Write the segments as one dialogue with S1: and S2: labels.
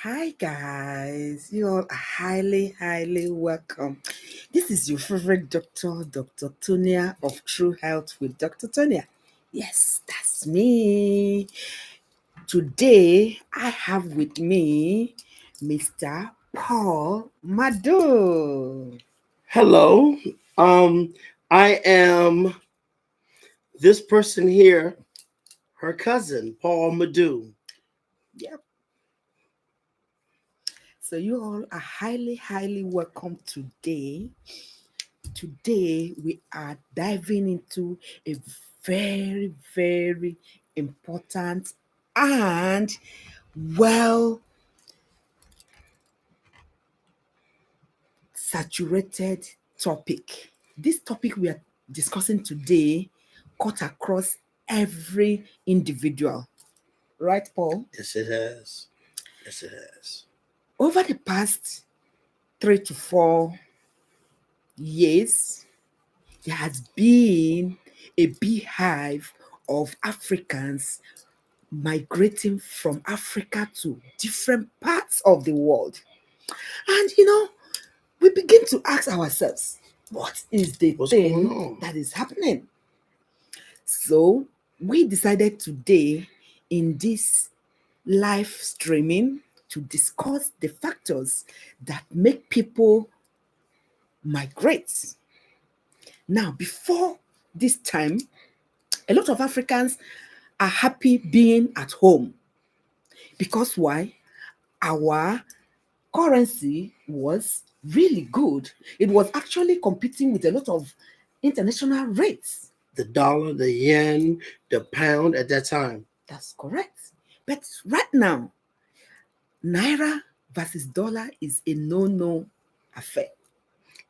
S1: Hi guys, you all are highly welcome. This is your favorite doctor, Dr. Tonia of True Health with Dr. Tonia. Yes, that's me. Today I have with me Mr. Paul MADU.
S2: Hello. Um, I am this person here, her cousin, Paul MADU.
S1: Yep. So you all are highly welcome today. Today we are diving into a very important and well saturated topic. This topic we are discussing today cut across every individual, right, Paul?
S2: Yes, it has. Yes, it has.
S1: Over the past 3 to 4 years, there has been a beehive of Africans migrating from Africa to different parts of the world. And we begin to ask ourselves, what is the
S2: What's going
S1: thing
S2: on?
S1: that is happening? So we decided today in this live streaming to discuss the factors that make people migrate. Now, before this time, a lot of Africans are happy being at home because why? Our currency was really good. It was actually competing with a lot of international rates.
S2: The dollar, the yen, the pound at that time.
S1: That's correct. But right now, naira versus dollar is a no affair.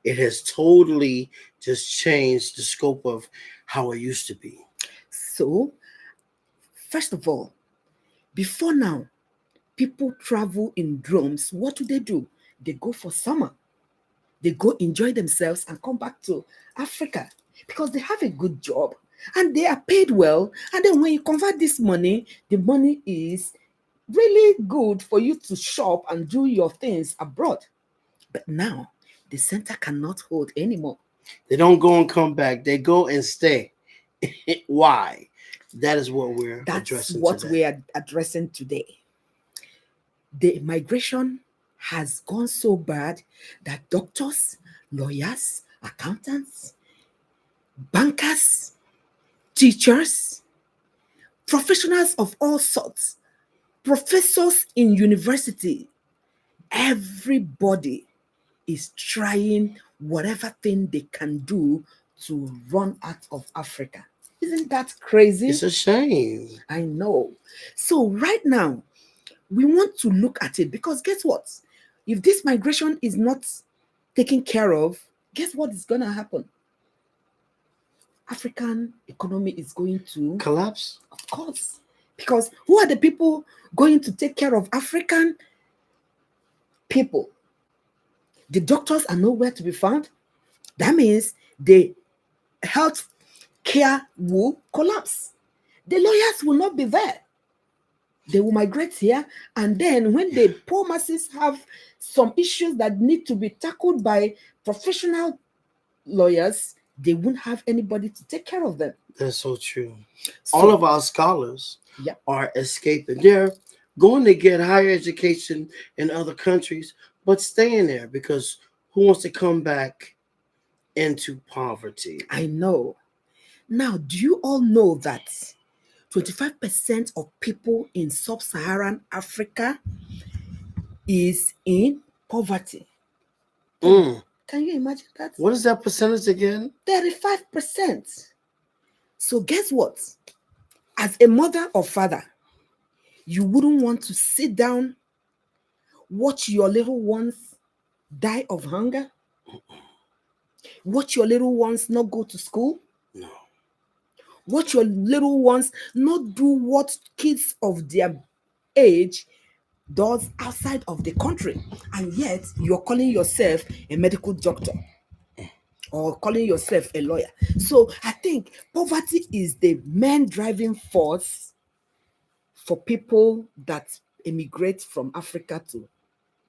S2: It has totally just changed the scope of how it used to be.
S1: So, first of all, before now, people travel in drones. What do? They go for summer. They go enjoy themselves and come back to Africa because they have a good job and they are paid well. And then when you convert this money, the money is really good for you to shop and do your things abroad. But now the center cannot hold anymore.
S2: They don't go and come back. They go and stay. Why? That is what we're
S1: That's
S2: addressing
S1: what we
S2: today.
S1: are addressing today. The migration has gone so bad that doctors, lawyers, accountants, bankers, teachers, professionals of all sorts, professors in university, everybody is trying whatever thing they can do to run out of Africa. Isn't that crazy?
S2: It's a shame.
S1: I know. So right now, we want to look at it because guess what? If this migration is not taken care of, guess what is going to happen? African economy is going to,
S2: Collapse?
S1: of course, because who are the people going to take care of African people? The doctors are nowhere to be found. That means the health care will collapse. The lawyers will not be there. They will migrate here, and then when the poor masses have some issues that need to be tackled by professional lawyers, they won't have anybody to take care of them.
S2: That's so true. All
S1: So,
S2: of our scholars
S1: yeah,
S2: are escaping. They're going to get higher education in other countries, but staying there because who wants to come back into poverty?
S1: I know. Now, do you all know that 25% of people in sub-Saharan Africa is in poverty? Can,
S2: Mm.
S1: can you imagine that?
S2: What is that percentage again?
S1: 35%. So guess what? As a mother or father, you wouldn't want to sit down, watch your little ones die of hunger, watch your little ones not go to school,
S2: No.
S1: watch your little ones not do what kids of their age does outside of the country, and yet you're calling yourself a medical doctor or calling yourself a lawyer. So I think poverty is the main driving force for people that emigrate from Africa to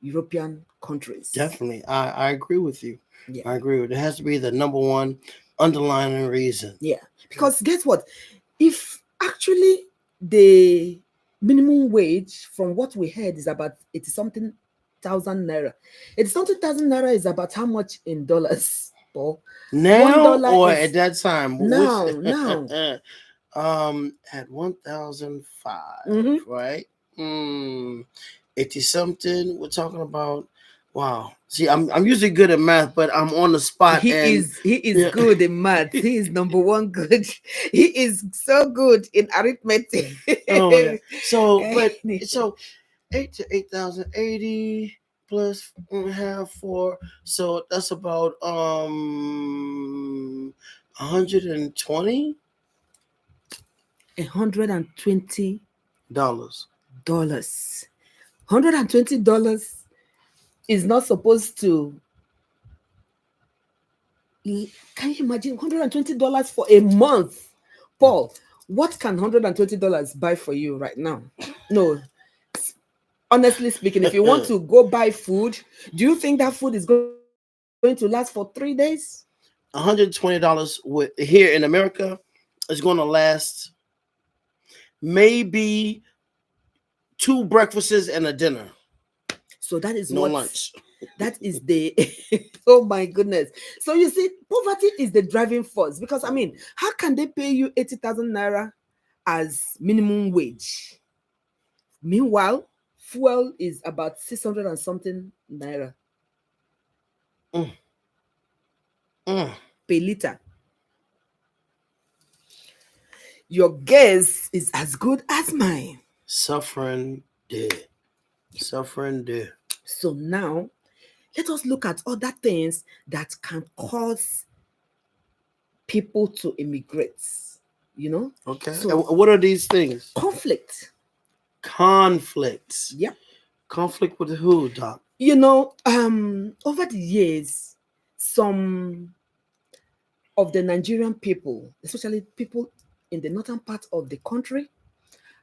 S1: European countries.
S2: Definitely. I agree with you.
S1: Yeah.
S2: I agree with it. It has to be the number one underlying reason.
S1: Yeah. Because guess what? If actually the minimum wage from what we heard is about 80 something thousand naira. 80 something thousand naira is about how much in dollars? Paul?
S2: Now
S1: $1
S2: or
S1: is
S2: at that time?
S1: now.
S2: At 1005,
S1: Mhm.
S2: right? 80 something. We're talking about. Wow. See, I'm usually good at math, but I'm on the spot and
S1: He is
S2: yeah.
S1: good in math. He is number one good. He is so good in arithmetic.
S2: Oh yeah. So 8,080 plus half 4. So that's about 120
S1: $120.
S2: dollars.
S1: $120 is not supposed to. Can you imagine $120 for a month? Paul, what can $120 buy for you right now? No, honestly speaking, if you want to go buy food, do you think that food is going to last for 3 days?
S2: $120 with here in America is going to last maybe 2 breakfasts and a dinner.
S1: So that is
S2: No
S1: what
S2: lunch.
S1: that is the oh my goodness. So you see, poverty is the driving force because I mean, how can they pay you 80,000 naira as minimum wage? Meanwhile, fuel is about 600 and something naira
S2: Mm, mm.
S1: per liter. Your guess is as good as mine.
S2: Suffering there. Suffering there.
S1: So now, let us look at other things that can cause people to immigrate. You know?
S2: Okay.
S1: So
S2: And what are these things?
S1: conflict.
S2: Conflicts.
S1: Yep.
S2: Conflict with who, Doc?
S1: You know, over the years, some of the Nigerian people, especially people in the northern part of the country,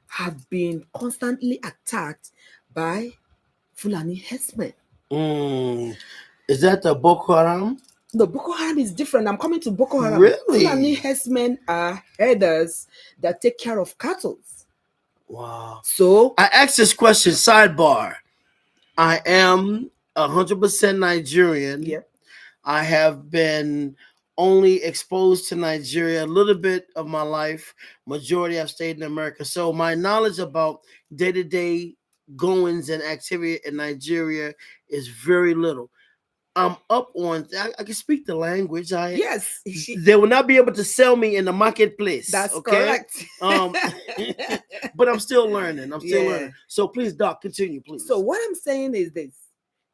S1: have been constantly attacked by Fulani herdsmen.
S2: Is that the Boko Haram?
S1: No, Boko Haram is different. I'm coming to Boko Haram.
S2: Really?
S1: Fulani herdsmen are herders that take care of cattle.
S2: Wow.
S1: So
S2: I asked this question, sidebar. I am 100% Nigerian.
S1: yeah,
S2: I have been only exposed to Nigeria a little bit of my life. Majority I've stayed in America. So my knowledge about day-to-day goings and activity in Nigeria is very little. I'm up on. I can speak the language.
S1: yes,
S2: They will not be able to sell me in the marketplace.
S1: that's
S2: okay?
S1: correct.
S2: But I'm still learning. I'm still
S1: Yeah.
S2: learning. So please, Doc, continue, please.
S1: So what I'm saying is this: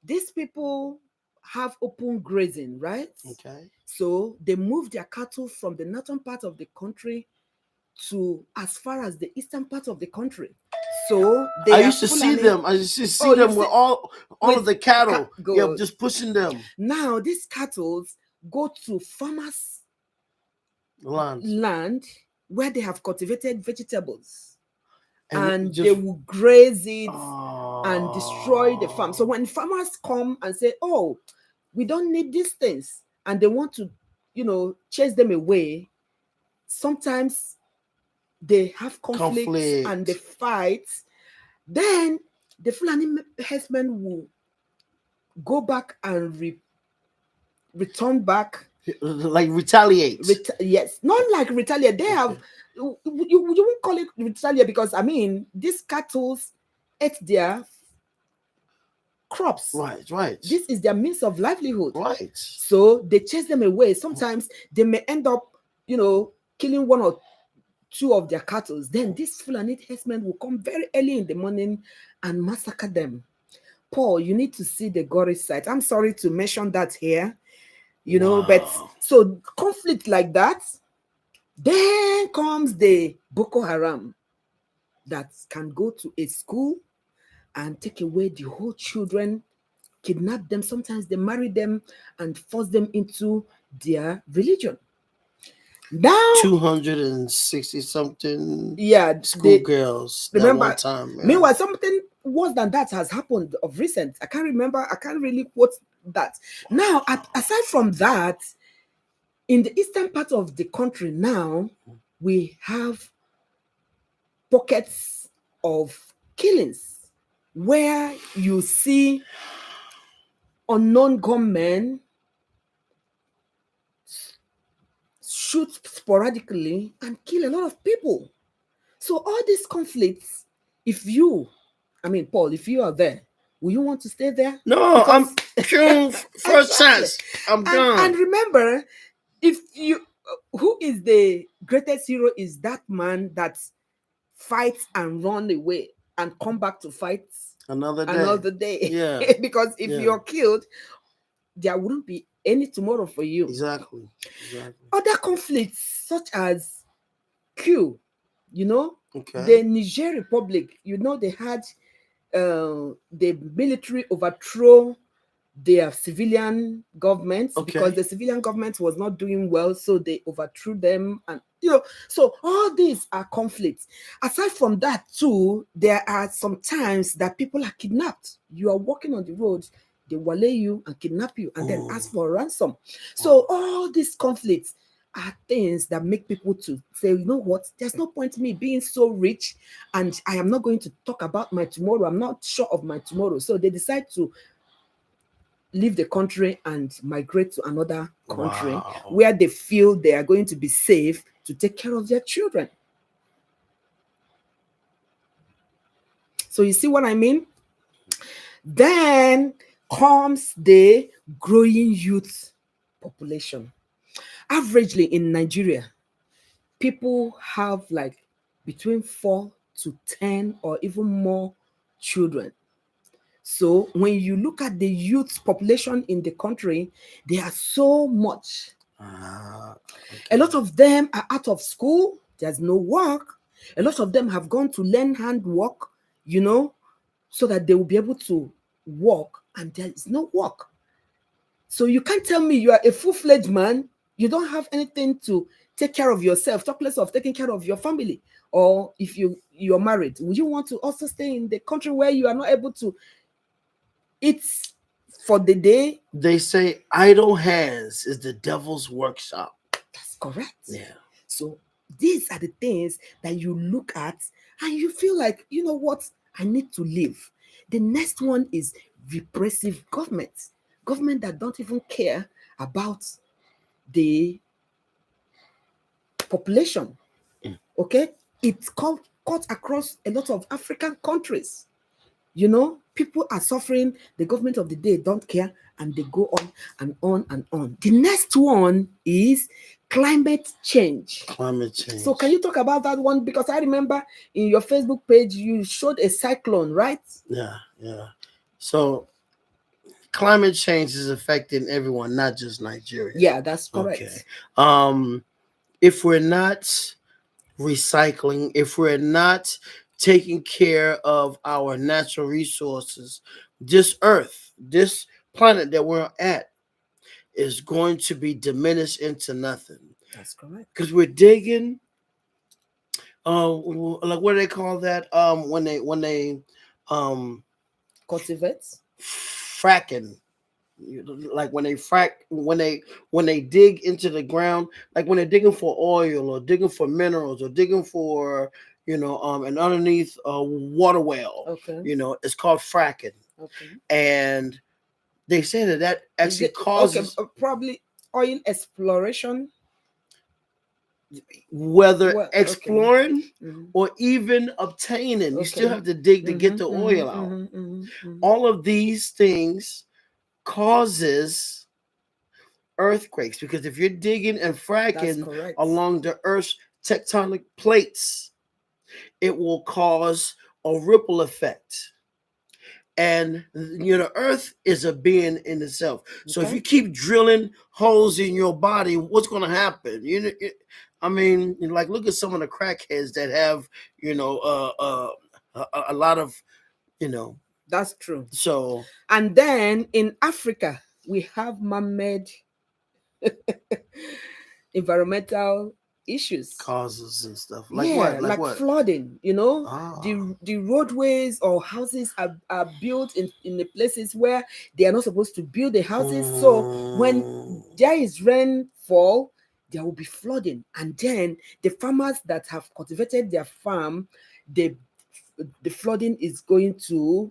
S1: these people have open grazing, right?
S2: Okay.
S1: So they move their cattle from the northern part of the country to as far as the eastern part of the country. So they
S2: I
S1: are
S2: used to see
S1: Fulani.
S2: them. I used to see
S1: Oh,
S2: them
S1: you've
S2: with
S1: seen-
S2: all
S1: with
S2: of the cattle. Yeah,
S1: good.
S2: just pushing them.
S1: Now these cattle go to farmers' land where they have cultivated vegetables. And they will graze it and destroy the farm. So when farmers come and say, "Oh, we don't need these things," and they want to, chase them away, sometimes they have conflicts and they fight. Then the Fulani herdsmen will go back and return back.
S2: Like retaliate.
S1: Yes, not like retaliate. They have you won't call it retaliate because I mean these cattle ate their crops.
S2: Right.
S1: This is their means of livelihood.
S2: Right.
S1: So they chase them away. Sometimes they may end up, killing 1 or 2 of their cattle. Then these Fulani herdsmen will come very early in the morning and massacre them. Paul, you need to see the gory sight. I'm sorry to mention that here, but so conflict like that. Then comes the Boko Haram that can go to a school and take away the whole children, kidnap them. Sometimes they marry them and force them into their religion. Now
S2: 260 something
S1: yeah,
S2: schoolgirls that
S1: remember
S2: one time. Yeah.
S1: meanwhile something worse than that has happened of recent. I can't remember. I can't really quote that. Now, aside from that, in the eastern part of the country now, we have pockets of killings where you see unknown gunmen shoot sporadically and kill a lot of people. So all these conflicts, if you, I mean, Paul, if you are there, will you want to stay there?
S2: No,
S1: Because
S2: first
S1: exactly.
S2: chance. I'm
S1: And
S2: gone.
S1: remember, if you, who is the greatest hero is that man that fights and run away and come back to fight
S2: Another day.
S1: another day.
S2: Yeah.
S1: Because if
S2: Yeah.
S1: you're killed, there wouldn't be any tomorrow for you.
S2: Exactly.
S1: Other conflicts such as Q, you know,
S2: Okay.
S1: the Niger Republic, you know, they had the military overthrow their civilian governments because
S2: Okay.
S1: the civilian government was not doing well, so they overthrew them. And you know, so all these are conflicts. Aside from that too, there are some times that people are kidnapped. You are walking on the road, they waylay you and kidnap you and then ask for a ransom. So all these conflicts are things that make people to say, you know what, there's no point in me being so rich and I am not going to talk about my tomorrow. I'm not sure of my tomorrow. So they decide to leave the country and migrate to another country where they feel they are going to be safe to take care of their children. So you see what I mean? Then comes the growing youth population. Averagely in Nigeria, people have like between 4 to 10 or even more children. So when you look at the youth population in the country, there are so much. A lot of them are out of school. There's no work. A lot of them have gone to learn handwork, you know, so that they will be able to work, and there is no work. So you can't tell me you are a full-fledged man, you don't have anything to take care of yourself, talk less of taking care of your family. Or if you're married, would you want to also stay in the country where you are not able to eat for the day?
S2: They say idle hands is the devil's workshop.
S1: That's correct.
S2: Yeah.
S1: So these are the things that you look at and you feel like, you know what, I need to live. The next one is repressive government. Government that don't even care about the population. Okay? It's cut across a lot of African countries. You know, people are suffering. The government of the day don't care, and they go on and on and on. The next one is climate change.
S2: Climate change.
S1: So can you talk about that one? Because I remember in your Facebook page, you showed a cyclone, right?
S2: Yeah. So climate change is affecting everyone, not just Nigeria.
S1: Yeah, that's correct.
S2: Okay. If we're not recycling, if we're not taking care of our natural resources, this earth, this planet that we're at is going to be diminished into nothing.
S1: That's correct.
S2: Because we're digging, like what do they call that? When they
S1: Cultivates.
S2: fracking, like when they dig into the ground, like when they're digging for oil or digging for minerals or digging for and underneath a water well.
S1: Okay.
S2: It's called fracking.
S1: Okay.
S2: And they say that actually causes
S1: probably oil exploration,
S2: whether exploring or even obtaining. You still have to dig to get the oil out. All of these things causes earthquakes, because if you're digging and fracking along the earth's tectonic plates, it will cause a ripple effect. And the earth is a being in itself. So if you keep drilling holes in your body, what's going to happen? Like, look at some of the crackheads that have a lot of
S1: That's true.
S2: So
S1: and then in Africa we have man-made environmental issues.
S2: Causes and stuff. Like
S1: Yeah,
S2: what? Like
S1: like
S2: what?
S1: flooding, you know,
S2: Ah.
S1: the roadways or houses are built in the places where they are not supposed to build the houses. So when
S2: Mm.
S1: there is rainfall, there will be flooding, and then the farmers that have cultivated their farm, the flooding is going to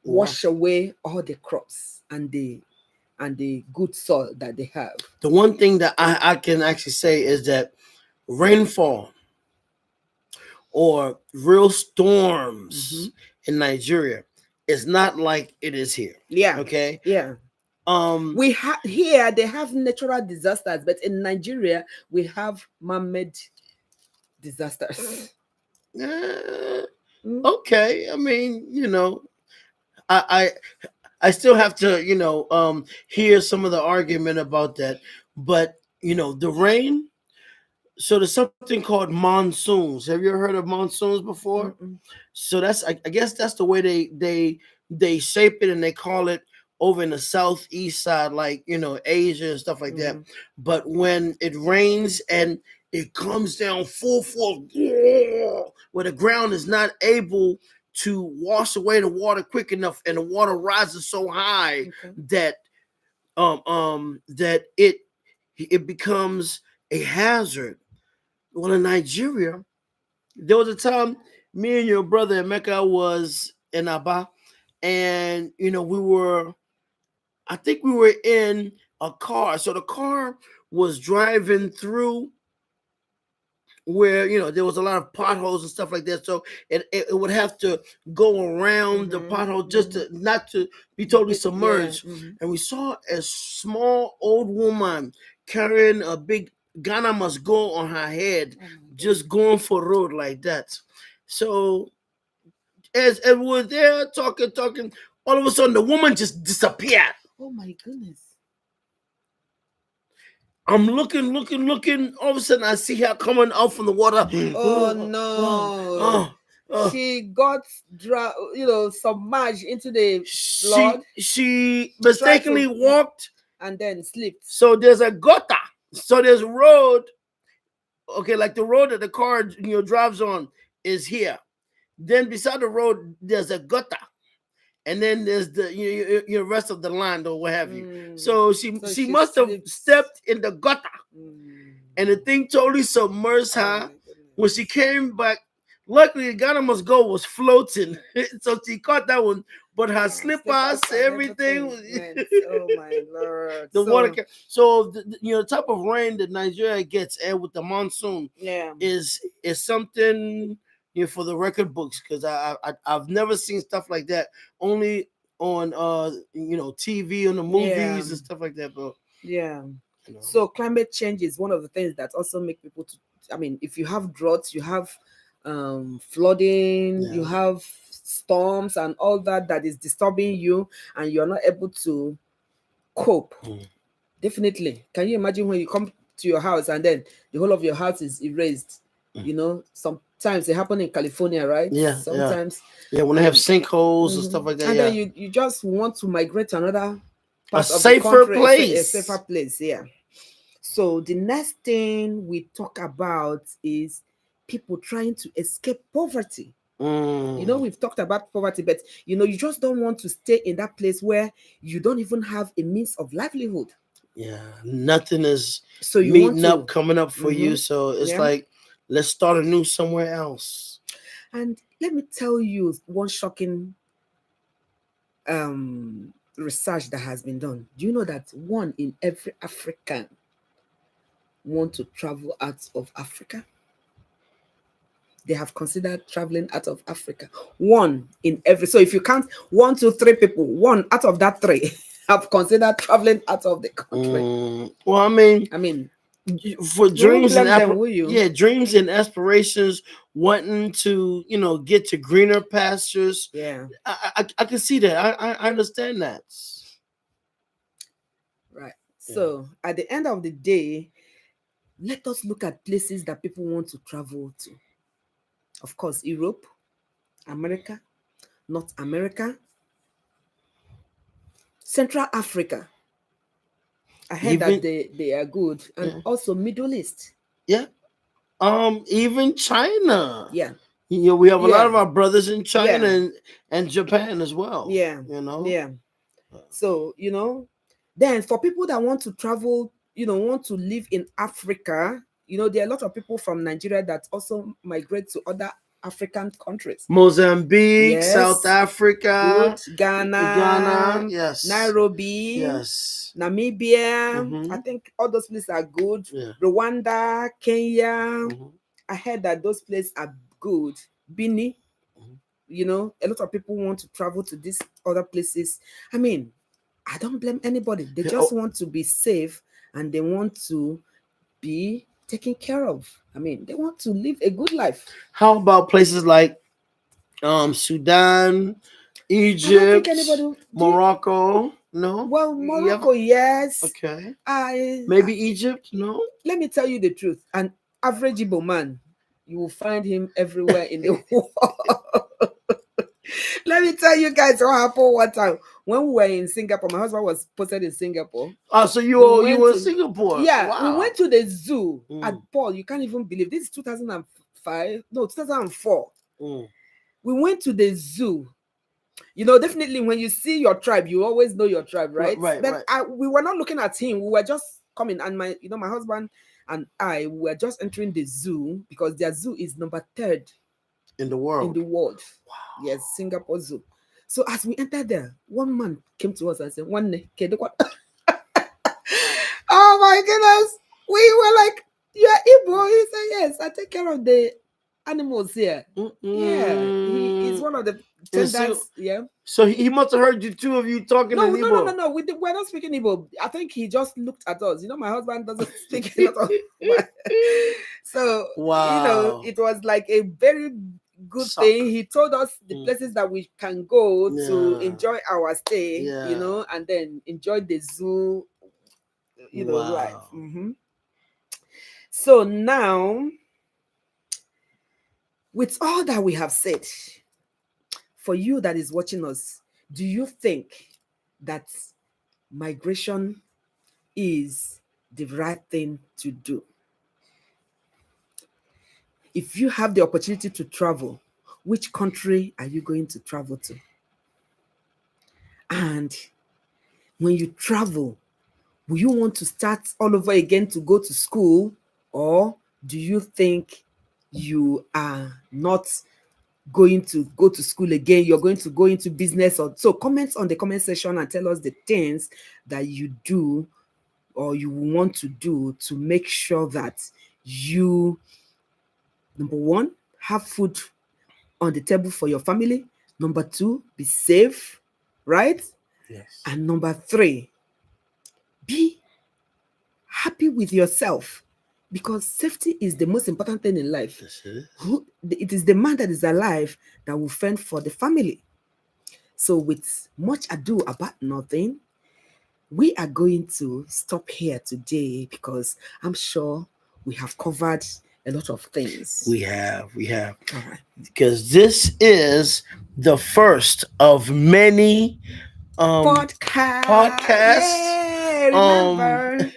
S1: wash
S2: Wash.
S1: away all the crops and the good soil that they have.
S2: The one thing that I can actually say is that rainfall or real
S1: Mm-hmm.
S2: storms in Nigeria is not like it is here.
S1: Yeah,
S2: Okay.
S1: yeah.
S2: Um.
S1: We have here they have natural disasters, but in Nigeria we have man-made disasters.
S2: eh,
S1: Mm,
S2: okay. I mean, I I still have to, hear some of the argument about that. But the rain. So there's something called monsoons. Have you ever heard of monsoons before?
S1: mm-mm,
S2: So I guess that's the way they shape it, and they call it over in the southeast side, like Asia and stuff like that.
S1: mm-hmm.
S2: But when it rains and it comes down full force, where the ground is not able to wash away the water quick enough, and the water rises so high
S1: Okay.
S2: that that it becomes a hazard. Well, in Nigeria, there was a time me and your brother Emeka was in Aba, and I think we were in a car. So the car was driving through where there was a lot of potholes and stuff like that. So it would have to go around the
S1: Mm-hmm.
S2: pothole just
S1: Mm-hmm.
S2: to not to be totally
S1: Yeah.
S2: submerged.
S1: Mm-hmm.
S2: And we saw a small old woman carrying a big Ghana must go on her head,
S1: Oh my
S2: just
S1: goodness.
S2: going for road like that. So as we were there talking, all of a sudden the woman just disappeared.
S1: Oh my goodness.
S2: I'm looking. All of a sudden, I see her coming out from the water.
S1: Oh
S2: Oh,
S1: no.
S2: oh, oh.
S1: She got submerged into the flood,
S2: She
S1: tried
S2: mistakenly
S1: to
S2: walked.
S1: and then slipped.
S2: So there's a gutter. So there's a road. Okay, like the road that the car drives on is here. Then beside the road, there's a gutter, and then there's the rest of the land or what have you.
S1: Mm.
S2: So she
S1: So
S2: she
S1: she
S2: must have
S1: slipped.
S2: stepped in the gutter,
S1: Mm.
S2: and the thing totally submerged
S1: Oh
S2: her.
S1: my
S2: When
S1: goodness.
S2: she came back, luckily the Ghana must go was floating, so she caught that one. But her
S1: Slippers
S2: slippers,
S1: and
S2: everything,
S1: everything went. Oh my lord.
S2: the water.
S1: So
S2: So the type of rain that Nigeria gets, and with the monsoon,
S1: yeah.
S2: is something for the record books, because I've never seen stuff like that. Only on TV, on the
S1: Yeah.
S2: movies and stuff like that. But
S1: Yeah.
S2: you know,
S1: So climate change is one of the things that also make people to, I mean, if you have droughts, you have flooding, you
S2: yeah.
S1: have storms and all that that is disturbing you and you're not able to cope.
S2: Mm.
S1: Definitely. Can you imagine when you come to your house and then the whole of your house is erased?
S2: Mm.
S1: You know, sometimes they happen in California, right?
S2: Yeah, yeah,
S1: Sometimes
S2: yeah. When they have
S1: and
S2: sinkholes and stuff
S1: mhm.
S2: like that,
S1: And then
S2: yeah,
S1: you just want to migrate to another
S2: a
S1: part of the
S2: safer
S1: country, a safer
S2: place.
S1: place. Yeah. So the next thing we talk about is people trying to escape poverty. You know,
S2: Mm,
S1: we've talked about poverty, but you just don't want to stay in that place where you don't even have a means of livelihood.
S2: yeah, nothing is
S1: So you want
S2: meeting up,
S1: to,
S2: coming up for you. So it's
S1: yeah.
S2: like, let's start anew somewhere else.
S1: And let me tell you one shocking research that has been done. Do you know that one in every African want to travel out of Africa? They have considered traveling out of Africa. One in every. So if you count 1, 2, 3 people, one out of that three have considered traveling out of the country.
S2: Well, I mean,
S1: I mean,
S2: for
S1: you won't
S2: dreams and
S1: blame them, will you?
S2: yeah, dreams and aspirations, wanting to get to greener pastures.
S1: Yeah,
S2: I can see that. I understand that.
S1: right.
S2: Yeah.
S1: So at the end of the day, let us look at places that people want to travel to. Of course, Europe, America, North America, Central Africa. I heard that
S2: Even
S1: they are good, and
S2: yeah,
S1: also Middle East.
S2: yeah. Even China.
S1: Yeah.
S2: We have a lot of
S1: Yeah.
S2: our brothers in China
S1: Yeah.
S2: and Japan as well.
S1: Yeah.
S2: You know.
S1: Yeah. So, then for people that want to travel, want to live in Africa, there are a lot of people from Nigeria that also migrate to other African countries.
S2: Mozambique, South
S1: Yes.
S2: Africa,
S1: Good. Ghana,
S2: Ghana. Yes.
S1: Nairobi,
S2: Yes.
S1: Namibia. I
S2: Mm-hmm.
S1: think all those places are good.
S2: Yeah.
S1: Rwanda, Kenya.
S2: Mm-hmm.
S1: I heard that those places are good. Bini, a lot of people want to travel to these other places. I mean, I don't blame anybody. They just want to be safe and they want to be taken care of. I mean, they want to live a good life.
S2: How about places like Sudan,
S1: I don't think
S2: Egypt,
S1: anybody.
S2: Morocco? No.
S1: Well,
S2: You have-
S1: Morocco, yes.
S2: Okay.
S1: I
S2: Maybe Egypt? No.
S1: let me tell you the truth. An average Igbo man, you will find him everywhere in the world. Let me tell you guys what happened one time when we were in Singapore. My husband was posted in Singapore.
S2: Oh, so you were in Singapore?
S1: Yeah, we
S2: Wow.
S1: went to the zoo at
S2: Mm.
S1: Paul. You can't even believe this is 2005. No, 2004.
S2: Mm.
S1: We went to the zoo. Definitely when you see your tribe, you always know your tribe, right?
S2: Right.
S1: But we were not looking at him. We were just coming, and my husband and I were just entering the zoo because their zoo is number 3rd
S2: In the
S1: in
S2: world.
S1: the world.
S2: Wow.
S1: Yes, Singapore Zoo. So as we entered there, one man came to us and said, "One oh my goodness. We were like, "You are Igbo?" He said, "Yes, I take care of the animals here." Yeah, he is one of the tenders. Yeah.
S2: So he must have heard you two of you talking
S1: No,
S2: in
S1: no,
S2: Igbo.
S1: no, no, no. We're not speaking Igbo. I think he just looked at us. My husband doesn't speak a lot of. So,
S2: Wow.
S1: it was like a very good thing. He told us the places that we can go to enjoy our stay, and then enjoy the zoo, life. So now, with all that we have said, for you that is watching us, do you think that migration is the right thing to do? If you have the opportunity to travel, which country are you going to travel to? And when you travel, will you want to start all over again to go to school? Or do you think you are not going to go to school again? You're going to go into business? Or so comment on the comment section and tell us the things that you do or you want to do to make sure that you, number one, have food on the table for your family. Number two, be safe, right?
S2: Yes.
S1: And number three, be happy with yourself, because safety is the most important thing in life.
S2: Yes, it is.
S1: It is the man that is alive that will fend for the family. So with much ado about nothing, we are going to stop here today because I'm sure we have covered a lot of things.
S2: We have.
S1: All right.
S2: Because this is the first of many
S1: Podcast. Yay! Remember,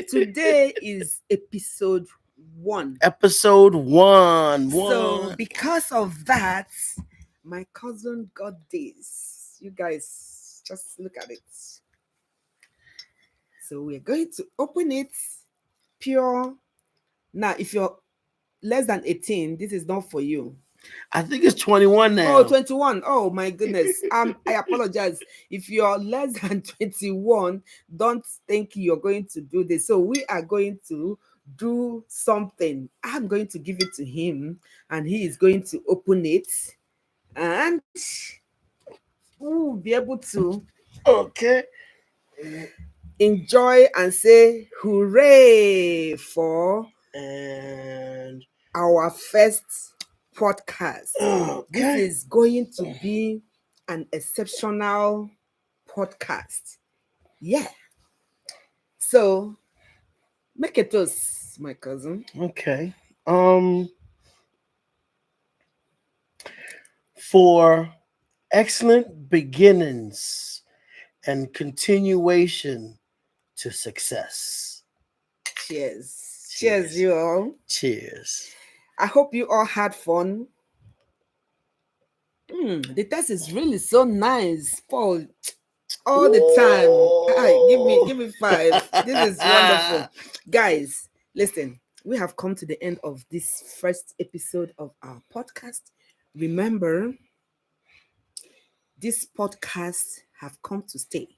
S1: today is episode 1.
S2: Episode 1.
S1: So because of that, my cousin got this. You guys just look at it. So we're going to open it pure. Now, if you're less than 18, this is not for you.
S2: I think it's 21 now.
S1: Oh, 21. Oh my goodness. I apologize. If you're less than 21, don't think you're going to do this. So we are going to do something. I'm going to give it to him and he is going to open it and we'll be able to enjoy and say hooray for
S2: and
S1: our first podcast. This is going to be an exceptional podcast. Yeah. So make a toast, my cousin.
S2: Okay. For excellent beginnings and continuation to success.
S1: Cheers. Cheers, you all.
S2: Cheers.
S1: I hope you all had fun. The test is really so nice, Paul. All the time. Hi, give me 5. This is wonderful. Guys, listen, we have come to the end of this first episode of our podcast. Remember, this podcast have come to stay.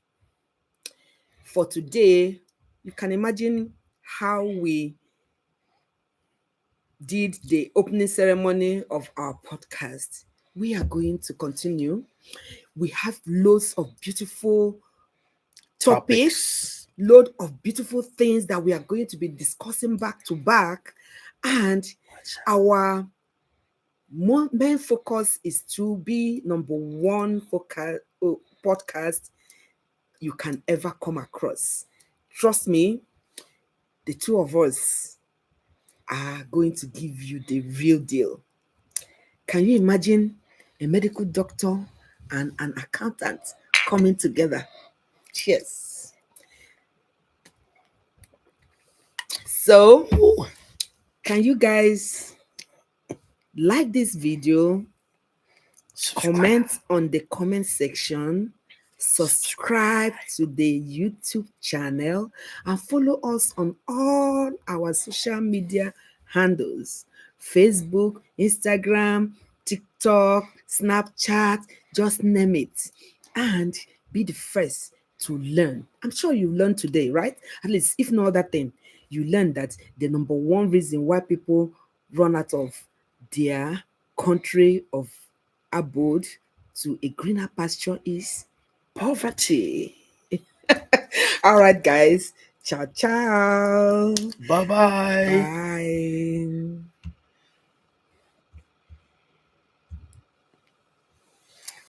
S1: For today, you can imagine how we did the opening ceremony of our podcast. We are going to continue. We have loads of beautiful topics, load of beautiful things that we are going to be discussing back to back. And our main focus is to be number one podcast you can ever come across. Trust me, the two of us are going to give you the real deal. Can you imagine a medical doctor and an accountant coming together? Cheers. So, can you guys like this video? Comment on the comment section, subscribe to the YouTube channel, and follow us on all our social media handles: Facebook, Instagram, TikTok, Snapchat, just name it. And be the first to learn. I'm sure you learned today, right? At least, if no other thing, you learned that the number one reason why people run out of their country of abode to a greener pasture is poverty. All right, guys. Ciao, ciao.
S2: Bye-bye.
S1: Bye.